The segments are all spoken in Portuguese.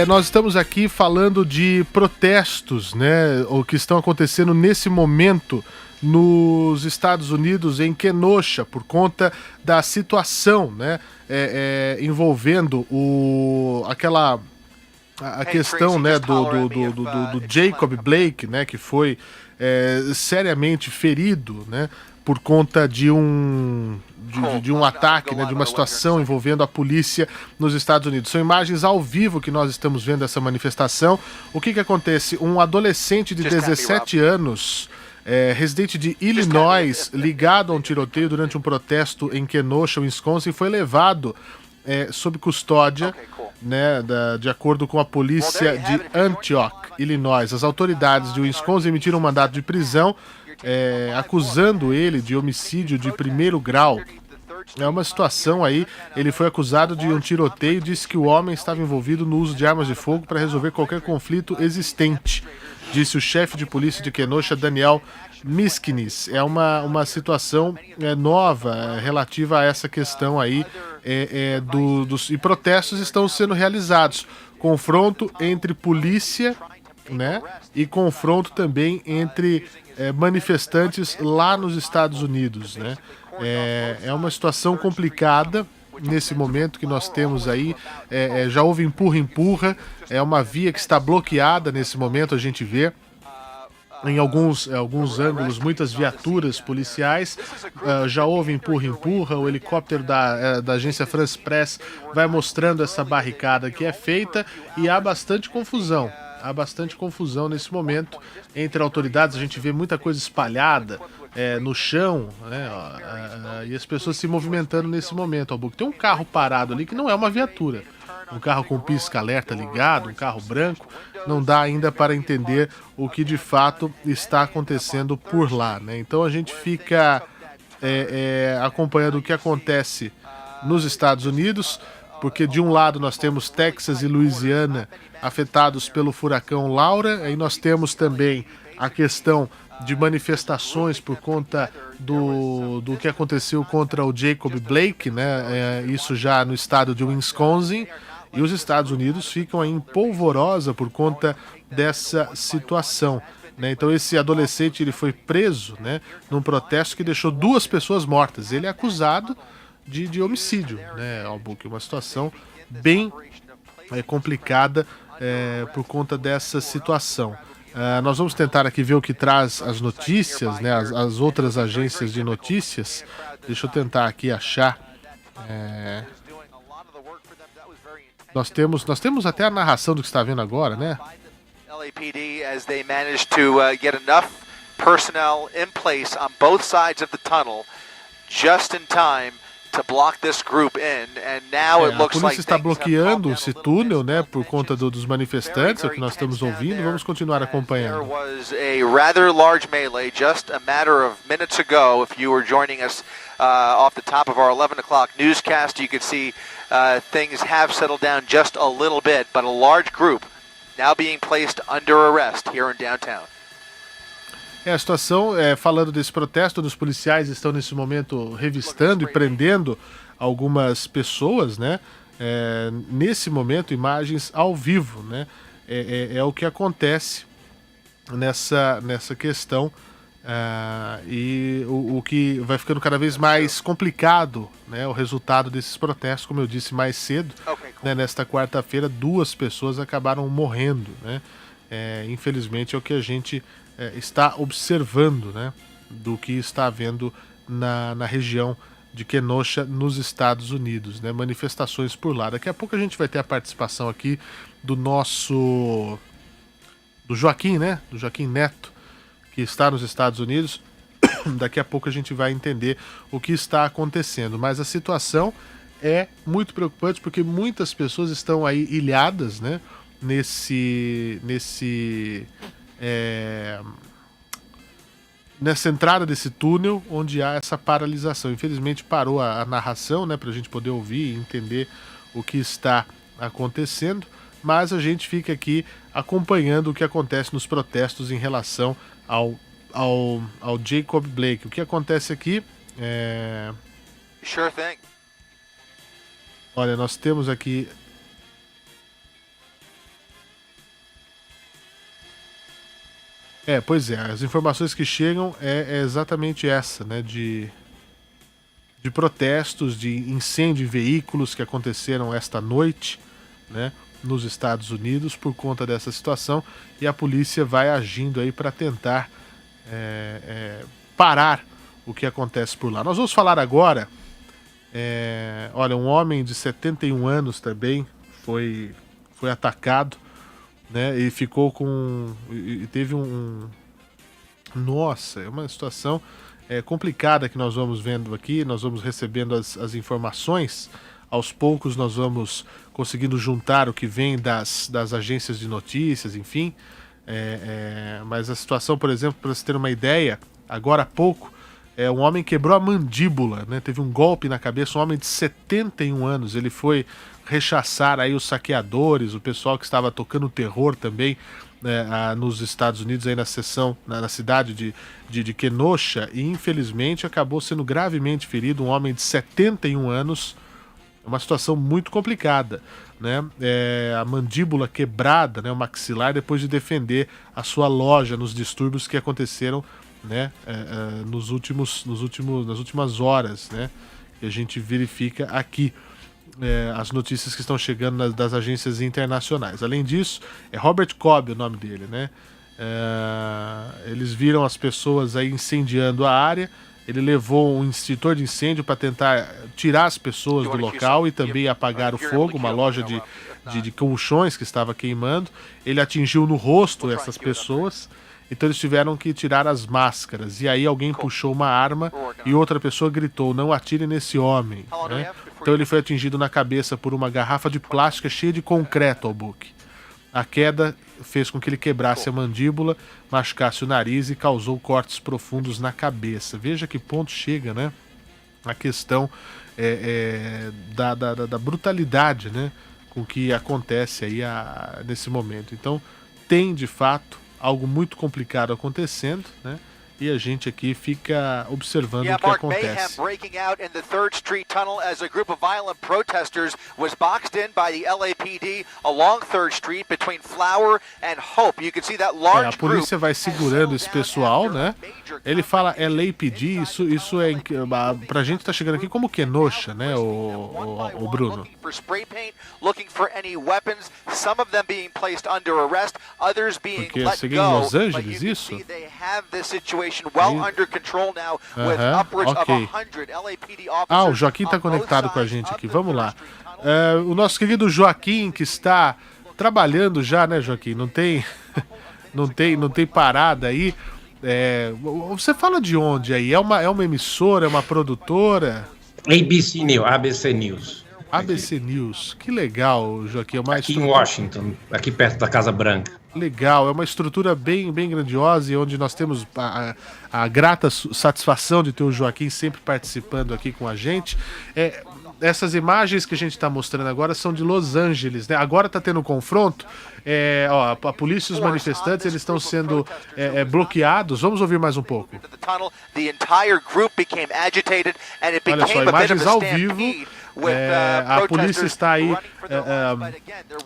Nós estamos aqui falando de protestos, né, o que estão acontecendo nesse momento nos Estados Unidos, em Kenosha, por conta da situação, né, envolvendo a questão, né, do Jacob Blake, né, que foi seriamente ferido, né, por conta de um ataque, né, de uma situação envolvendo a polícia nos Estados Unidos. São imagens ao vivo que nós estamos vendo essa manifestação. O que acontece? Um adolescente de 17 anos, residente de Illinois, ligado a um tiroteio durante um protesto em Kenosha, Wisconsin, foi levado sob custódia, né, de acordo com a polícia de Antioch, Illinois. As autoridades de Wisconsin emitiram um mandato de prisão, acusando ele de homicídio de primeiro grau. É uma situação aí, ele foi acusado de um tiroteio e disse que o homem estava envolvido no uso de armas de fogo para resolver qualquer conflito existente, disse o chefe de polícia de Kenosha, Daniel Miskinis. É uma situação nova relativa a essa questão aí, e protestos estão sendo realizados. Confronto entre polícia, né, e confronto também entre manifestantes lá nos Estados Unidos, né. É uma situação complicada nesse momento que nós temos aí. Já houve empurra-empurra, é uma via que está bloqueada nesse momento, a gente vê em alguns ângulos muitas viaturas policiais. Já houve empurra-empurra, o helicóptero da agência France Press vai mostrando essa barricada que é feita, e há bastante confusão. Há bastante confusão nesse momento entre autoridades. A gente vê muita coisa espalhada no chão, né, e as pessoas se movimentando nesse momento. Albuquerque, tem um carro parado ali que não é uma viatura, um carro com pisca-alerta ligado, um carro branco. Não dá ainda para entender o que de fato está acontecendo por lá, né? Então a gente fica acompanhando o que acontece nos Estados Unidos, porque de um lado nós temos Texas e Louisiana afetados pelo furacão Laura, aí nós temos também a questão de manifestações por conta do que aconteceu contra o Jacob Blake, né? Isso já no estado de Wisconsin, e os Estados Unidos ficam aí em polvorosa por conta dessa situação, né? Então esse adolescente, ele foi preso, né, num protesto que deixou 2 pessoas mortas. Ele é acusado de homicídio, né, Albuquerque? Uma situação bem complicada por conta dessa situação. Nós vamos tentar aqui ver o que traz as notícias, né, as outras agências de notícias. Deixa eu tentar aqui achar. Nós temos até a narração do que está vendo agora, né? LAPD, as they managed to get enough personnel in place on both sides of the tunnel just in time to block this group in, and now it looks like a polícia está bloqueando esse túnel, né, por conta dos manifestantes, é o que nós estamos ouvindo. Vamos continuar acompanhando. There was a rather large melee just a matter of minutes ago. If you were joining us off the top of our 11 o'clock newscast, you could see things have settled down just a little bit, but a large group now being placed under arrest here in downtown. A situação, falando desse protesto, os policiais estão nesse momento revistando e prendendo algumas pessoas, né? Nesse momento, imagens ao vivo, né? É o que acontece nessa questão, e o que vai ficando cada vez mais complicado, né? O resultado desses protestos, como eu disse mais cedo, né? Nesta quarta-feira, 2 pessoas acabaram morrendo, né? Infelizmente é o que a gente está observando, né, do que está havendo na região de Kenosha, nos Estados Unidos, né? Manifestações por lá. Daqui a pouco a gente vai ter a participação aqui do Joaquim, né? Do Joaquim Neto, que está nos Estados Unidos. Daqui a pouco a gente vai entender o que está acontecendo. Mas a situação é muito preocupante, porque muitas pessoas estão aí ilhadas, né, nessa entrada desse túnel onde há essa paralisação. Infelizmente parou a narração, né, para a gente poder ouvir e entender o que está acontecendo, mas a gente fica aqui acompanhando o que acontece nos protestos em relação ao Jacob Blake. O que acontece aqui Sure thing. Olha, nós temos aqui Pois é, as informações que chegam é exatamente essa, né, de protestos, de incêndio em veículos que aconteceram esta noite, né, nos Estados Unidos por conta dessa situação, e a polícia vai agindo aí para tentar parar o que acontece por lá. Nós vamos falar agora, olha, um homem de 71 anos também foi atacado, né, e ficou com... e teve Nossa, é uma situação complicada que nós vamos vendo aqui, nós vamos recebendo as informações, aos poucos nós vamos conseguindo juntar o que vem das agências de notícias, enfim, mas a situação, por exemplo, para você ter uma ideia, agora há pouco, um homem quebrou a mandíbula, né? Teve um golpe na cabeça, um homem de 71 anos, ele foi rechaçar aí os saqueadores, o pessoal que estava tocando terror também, nos Estados Unidos, aí na cidade de Kenosha, e infelizmente acabou sendo gravemente ferido, um homem de 71 anos, uma situação muito complicada, né? A mandíbula quebrada, né? O maxilar, depois de defender a sua loja nos distúrbios que aconteceram, né? Nas últimas horas, né? Que a gente verifica aqui. As notícias que estão chegando das agências internacionais. Além disso, é Robert Cobb o nome dele, né? Eles viram as pessoas aí incendiando a área, ele levou um extintor de incêndio para tentar tirar as pessoas do local e também apagar o fogo, uma loja de colchões que estava queimando. Ele atingiu no rosto essas pessoas, então eles tiveram que tirar as máscaras, e aí alguém puxou uma arma e outra pessoa gritou: não atire nesse homem, né? Então ele foi atingido na cabeça por uma garrafa de plástico cheia de concreto, Albuquerque. A queda fez com que ele quebrasse a mandíbula, machucasse o nariz e causou cortes profundos na cabeça. Veja que ponto chega, né? A questão da brutalidade, né? Com que acontece aí nesse momento. Então tem de fato algo muito complicado acontecendo, né? E a gente aqui fica observando o que acontece. Mayhem breaking out in the 3rd Street Tunnel as a group of violent protesters was boxed in by the LAPD along 3rd Street between Flower and Hope. You can see that large a polícia vai segurando esse pessoal, né? Ele fala LAPD, isso é pra gente tá chegando aqui como Kenosha, né, o Bruno. Porque seria em Los Angeles isso? O Joaquim está conectado com a gente aqui, vamos lá. O nosso querido Joaquim, que está trabalhando já, né, Joaquim? Não tem parada aí. Você fala de onde aí? É uma emissora, é uma produtora? ABC News. ABC News, que legal, Joaquim. Aqui em Washington, aqui perto da Casa Branca. Legal, é uma estrutura bem grandiosa, e onde nós temos a grata satisfação de ter o Joaquim sempre participando aqui com a gente. Essas imagens que a gente está mostrando agora são de Los Angeles, né? Agora está tendo um confronto. A polícia e os manifestantes, eles estão sendo bloqueados. Vamos ouvir mais um pouco. Olha só, imagens ao vivo. A polícia está aí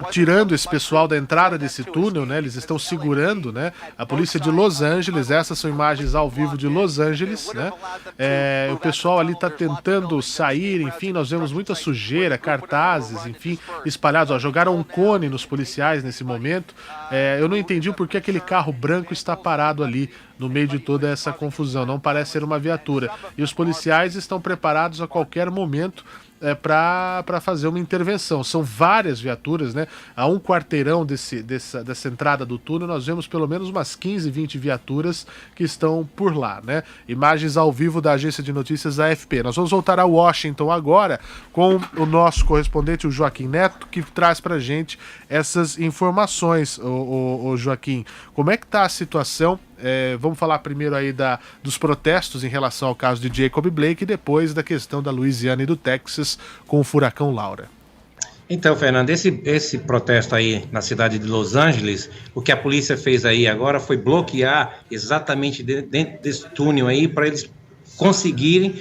tirando esse pessoal da entrada desse túnel, né? Eles estão segurando, né? A polícia de Los Angeles, essas são imagens ao vivo de Los Angeles, né? O pessoal ali está tentando sair, enfim, nós vemos muita sujeira, cartazes, enfim, espalhados. Jogaram um cone nos policiais nesse momento. Eu não entendi o porquê aquele carro branco está parado ali no meio de toda essa confusão. Não parece ser uma viatura. E os policiais estão preparados a qualquer momento para fazer uma intervenção. São várias viaturas, né? A um quarteirão dessa entrada do túnel, nós vemos pelo menos umas 15, 20 viaturas que estão por lá, né? Imagens ao vivo da agência de notícias AFP. Nós vamos voltar a Washington agora com o nosso correspondente, o Joaquim Neto, que traz pra gente essas informações. O Joaquim, como é que tá a situação? Vamos falar primeiro aí dos protestos em relação ao caso de Jacob Blake e depois da questão da Louisiana e do Texas com o furacão Laura. Então, Fernando, esse protesto aí na cidade de Los Angeles, o que a polícia fez aí agora foi bloquear exatamente dentro desse túnel aí para eles conseguirem,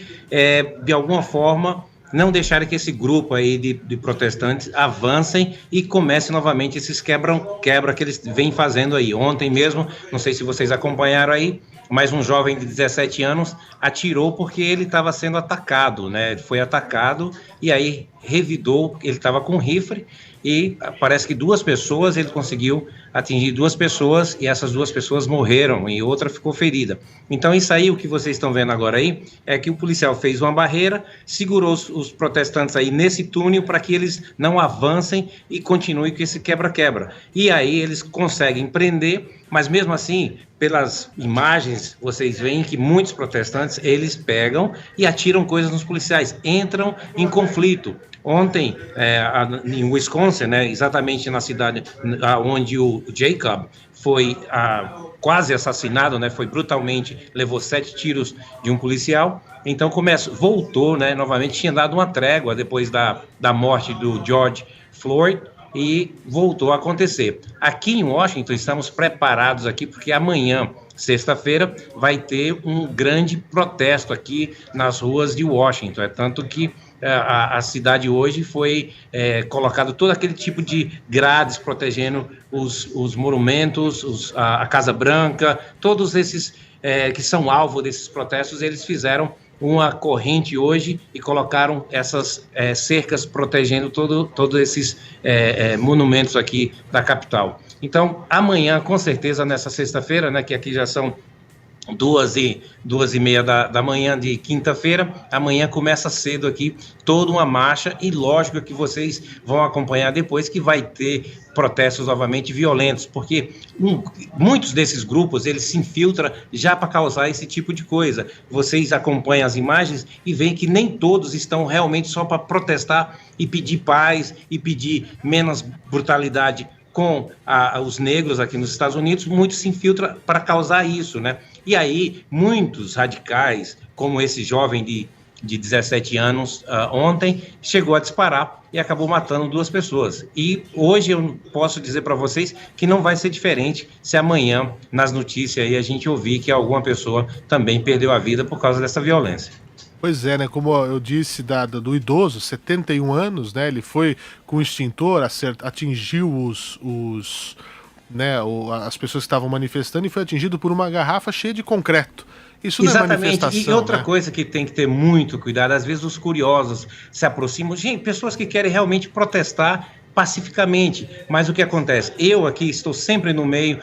de alguma forma, não deixarem que esse grupo aí de protestantes avancem e comece novamente esses quebra que eles vêm fazendo aí. Ontem mesmo, não sei se vocês acompanharam aí, mas um jovem de 17 anos atirou porque ele estava sendo atacado, né? Ele foi atacado e aí revidou, ele estava com rifle e parece que ele conseguiu atingir 2 pessoas e essas 2 pessoas morreram e outra ficou ferida. Então isso aí, o que vocês estão vendo agora aí, é que o policial fez uma barreira, segurou os protestantes aí nesse túnel para que eles não avancem e continuem com esse quebra-quebra. E aí eles conseguem prender, mas mesmo assim, pelas imagens, vocês veem que muitos protestantes, eles pegam e atiram coisas nos policiais, entram em conflito. Ontem, em Wisconsin, né, exatamente na cidade onde o Jacob foi quase assassinado, né, foi brutalmente, levou 7 tiros de um policial, então voltou, né, novamente, tinha dado uma trégua depois da morte do George Floyd, e voltou a acontecer. Aqui em Washington, estamos preparados aqui, porque amanhã, sexta-feira, vai ter um grande protesto aqui nas ruas de Washington, tanto que a cidade hoje foi colocado todo aquele tipo de grades protegendo os monumentos, a Casa Branca, todos esses que são alvo desses protestos, eles fizeram uma corrente hoje e colocaram essas cercas protegendo todos esses monumentos aqui da capital. Então, amanhã, com certeza, nessa sexta-feira, né, que aqui já são 2h30 da manhã de quinta-feira, amanhã começa cedo aqui toda uma marcha e lógico que vocês vão acompanhar depois que vai ter protestos novamente violentos, porque muitos desses grupos, eles se infiltram já para causar esse tipo de coisa. Vocês acompanham as imagens e veem que nem todos estão realmente só para protestar e pedir paz e pedir menos brutalidade com os negros aqui nos Estados Unidos, muitos se infiltram para causar isso, né? E aí, muitos radicais, como esse jovem de 17 anos, ontem, chegou a disparar e acabou matando 2 pessoas. E hoje eu posso dizer para vocês que não vai ser diferente se amanhã, nas notícias aí, a gente ouvir que alguma pessoa também perdeu a vida por causa dessa violência. Pois é, né? Como eu disse do idoso, 71 anos, né? Ele foi com o extintor, atingiu as pessoas que estavam manifestando e foi atingido por uma garrafa cheia de concreto. Isso não é manifestação, e outra né? coisa que tem que ter muito cuidado, às vezes os curiosos se aproximam, pessoas que querem realmente protestar pacificamente, mas o que acontece? Eu aqui estou sempre no meio,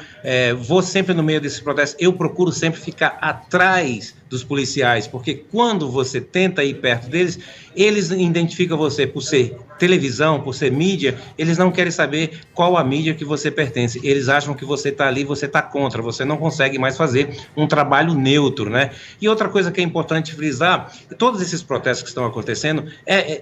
vou sempre no meio desses protestos, eu procuro sempre ficar atrás dos policiais, porque quando você tenta ir perto deles, eles identificam você por ser televisão, por ser mídia, eles não querem saber qual a mídia que você pertence, eles acham que você está ali, você está contra, você não consegue mais fazer um trabalho neutro, né? E outra coisa que é importante frisar, todos esses protestos que estão acontecendo,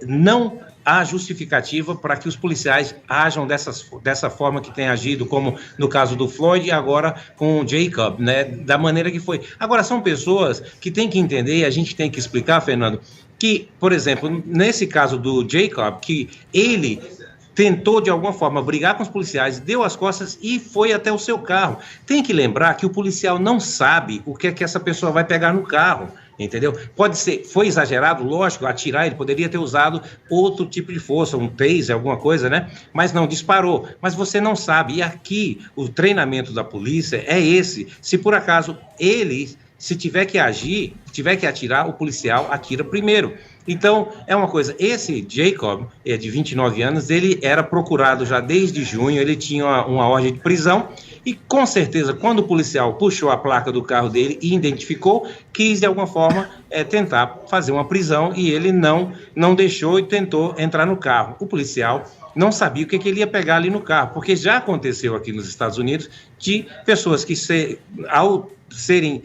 não há justificativa para que os policiais ajam dessa forma que tem agido, como no caso do Floyd e agora com o Jacob, né, da maneira que foi. Agora, são pessoas que têm que entender, e a gente tem que explicar, Fernando, que, por exemplo, nesse caso do Jacob, que ele tentou de alguma forma brigar com os policiais, deu as costas e foi até o seu carro. Tem que lembrar que o policial não sabe o que é que essa pessoa vai pegar no carro, entendeu? Pode ser, foi exagerado, lógico, atirar, ele poderia ter usado outro tipo de força, um taser, alguma coisa, né? Mas não, disparou. Mas você não sabe. E aqui, o treinamento da polícia é esse. Se por acaso ele, se tiver que agir, tiver que atirar, o policial atira primeiro. Então, é uma coisa, esse Jacob, de 29 anos, ele era procurado já desde junho, ele tinha uma ordem de prisão e, com certeza, quando o policial puxou a placa do carro dele e identificou, quis, de alguma forma, tentar fazer uma prisão e ele não deixou e tentou entrar no carro. O policial não sabia o que ele ia pegar ali no carro, porque já aconteceu aqui nos Estados Unidos de pessoas que, ao serem...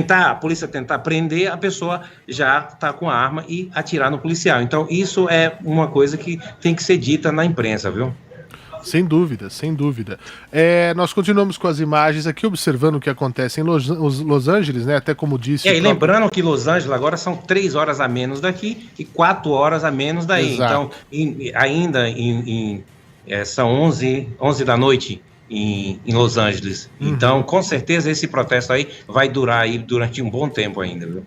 a polícia tentar prender, a pessoa já está com a arma e atirar no policial. Então, isso é uma coisa que tem que ser dita na imprensa, viu? Sem dúvida, sem dúvida. Nós continuamos com as imagens aqui, observando o que acontece em Los Angeles, né? Até como disse... E lembrando que Los Angeles agora são 3 horas a menos daqui e 4 horas a menos daí. Exato. Então, são 11 da noite em Los Angeles. Então, com certeza, esse protesto aí vai durar aí durante um bom tempo ainda, viu?